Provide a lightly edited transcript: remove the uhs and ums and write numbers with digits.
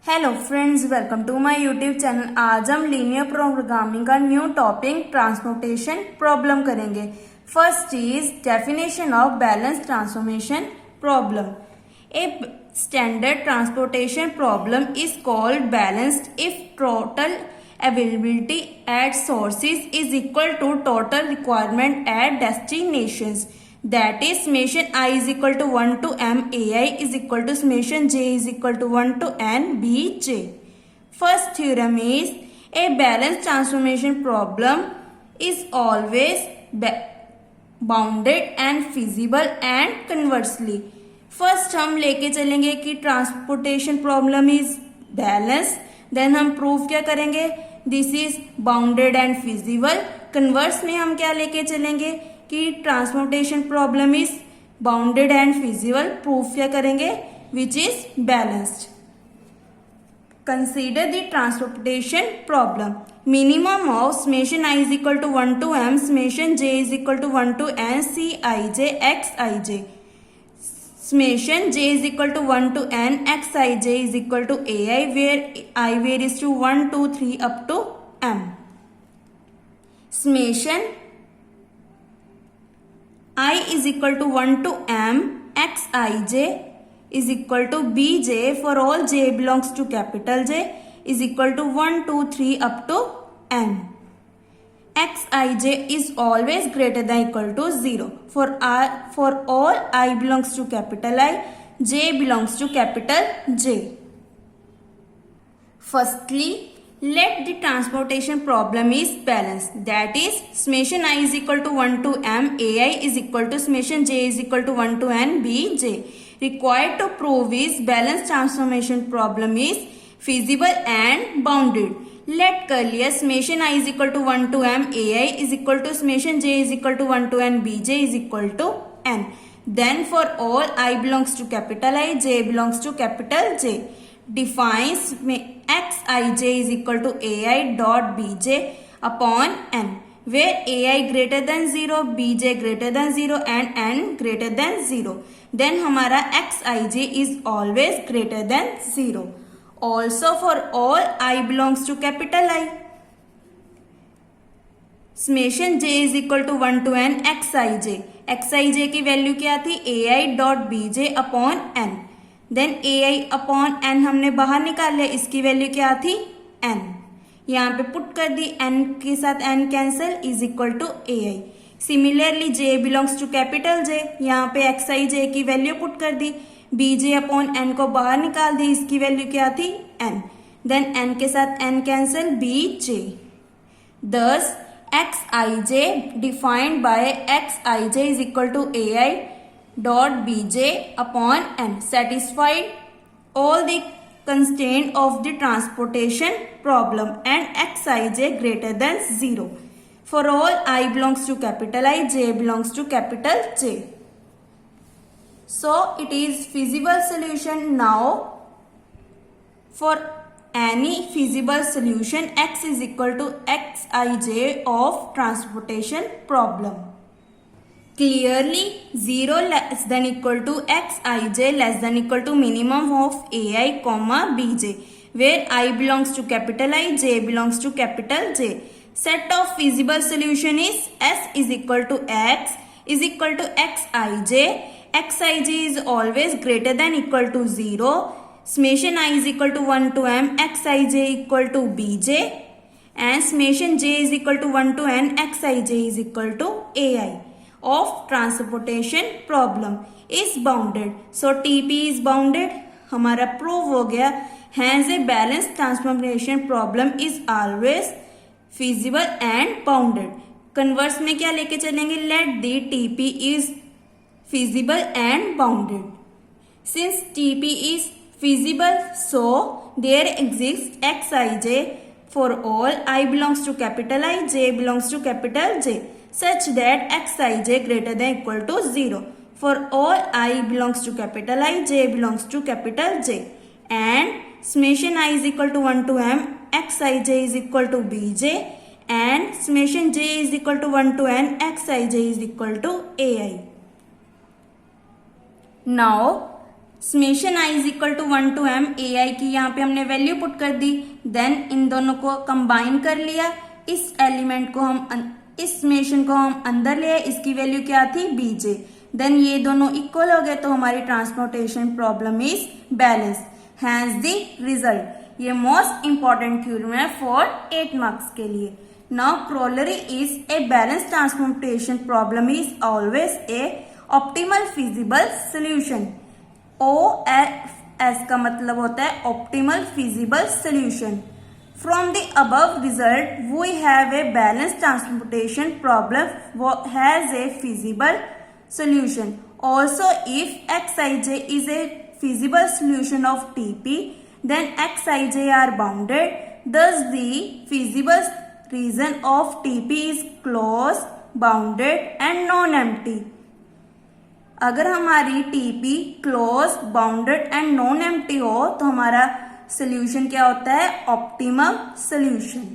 Hello friends, welcome to my YouTube channel. आज हम linear programming का न्यू टॉपिक ट्रांसपोर्टेशन प्रॉब्लम करेंगे। First is definition of balance transformation problem. A standard transportation problem is called balanced if total availability at sources is equal to total requirement at destinations. That is, summation I is equal to 1 to m ai is equal to summation j is equal to 1 to n bj. First theorem is a balanced transformation problem is always bounded and feasible and conversely. First हम लेके चलेंगे कि transportation problem is balance, then हम prove क्या करेंगे, this is bounded and feasible. Converse में हम क्या लेके चलेंगे कि transportation problem is bounded and feasible, proof क्या करेंगे, which is balanced. Consider the transportation problem. Minimum of summation i is equal to 1 to m, summation j is equal to 1 to n c i j x i j. Summation j is equal to 1 to n xij is equal to ai, where I varies to 1, 2, 3 up to m. Summation I is equal to 1 to m xij is equal to bj for all j belongs to capital J is equal to 1, 2, 3 up to n. Xij is always greater than equal to 0. For all I belongs to capital I, j belongs to capital J. Firstly, let the transportation problem is balanced. That is, summation I is equal to 1 to m ai is equal to summation j is equal to 1 to n bj. Required to prove is balanced transformation problem is feasible and bounded. Let कर लिया, summation I is equal to 1 to m ai is equal to summation j is equal to 1 to n bj is equal to n. Then for all I belongs to capital I, j belongs to capital J. Defines xij is equal to ai dot bj upon n, where ai greater than 0, bj greater than 0 and n greater than 0. Then हमारा xij is always greater than 0. Also for all I belongs to capital I, summation j is equal to 1 to n xij. xij की value क्या थी, ai dot bj upon n. Then ai upon n हमने बाहर निकाल लिया, इसकी value क्या थी, n. यहाँ पे पुट कर दी, n के साथ n cancel, is equal to ai. Similarly j belongs to capital j, यहाँ पे xij की वैल्यू पुट कर दी, bj अपॉन n को बाहर निकाल दी, इसकी वैल्यू क्या थी, n. देन n के साथ n cancel, bj. Thus xij defined by xij is equal to ai dot bj upon n satisfied all the constraint of the transportation problem and xij greater than 0 for all I belongs to capital I, j belongs to capital J. So it is feasible solution. Now for any feasible solution, x is equal to xij of transportation problem. Clearly 0 less than equal to xij less than equal to minimum of ai comma bj, where I belongs to capital I, j belongs to capital J. Set of feasible solution is s is equal to x is equal to xij. xij is always greater than equal to 0. Summation I is equal to 1 to m xij equal to bj, and summation j is equal to 1 to n xij is equal to ai of transportation problem is bounded. So TP is bounded. हमारा prove हो गया, hence a balanced transformation problem is always feasible and bounded. Converse में क्या लेके चलेंगे, let the TP is feasible and bounded. Since TP is feasible, so there exists xij for all I belongs to capital I, j belongs to capital J, such that xij greater than equal to 0 for all I belongs to capital I, j belongs to capital J, and summation I is equal to 1 to m xij is equal to bj, and summation j is equal to 1 to n xij is equal to ai. Now summation i is equal to 1 to m A I की यहाँ पे हमने value put कर दी, then in दोनों को combine कर लिया, इस एलिमेंट को हम इस समेशन को हम अंदर ले आए, इसकी वैल्यू क्या थी bj, देन ये दोनों इक्वल हो गए तो हमारी transportation problem is balance, hence the result. ये मोस्ट इंपॉर्टेंट थ्योरम है फॉर 8 मार्क्स के लिए। Now corollary is a balance transportation problem is always a optimal feasible solution. OFS का मतलब होता है optimal feasible solution. From the above result we have a balance transportation problem has a feasible solution. Also, if Xij is a feasible solution of TP, then Xij are bounded. Thus, the feasible region of TP is closed, bounded and non-empty. अगर हमारी TP closed, bounded and non-empty हो तो हमारा solution क्या होता है? Optimum solution.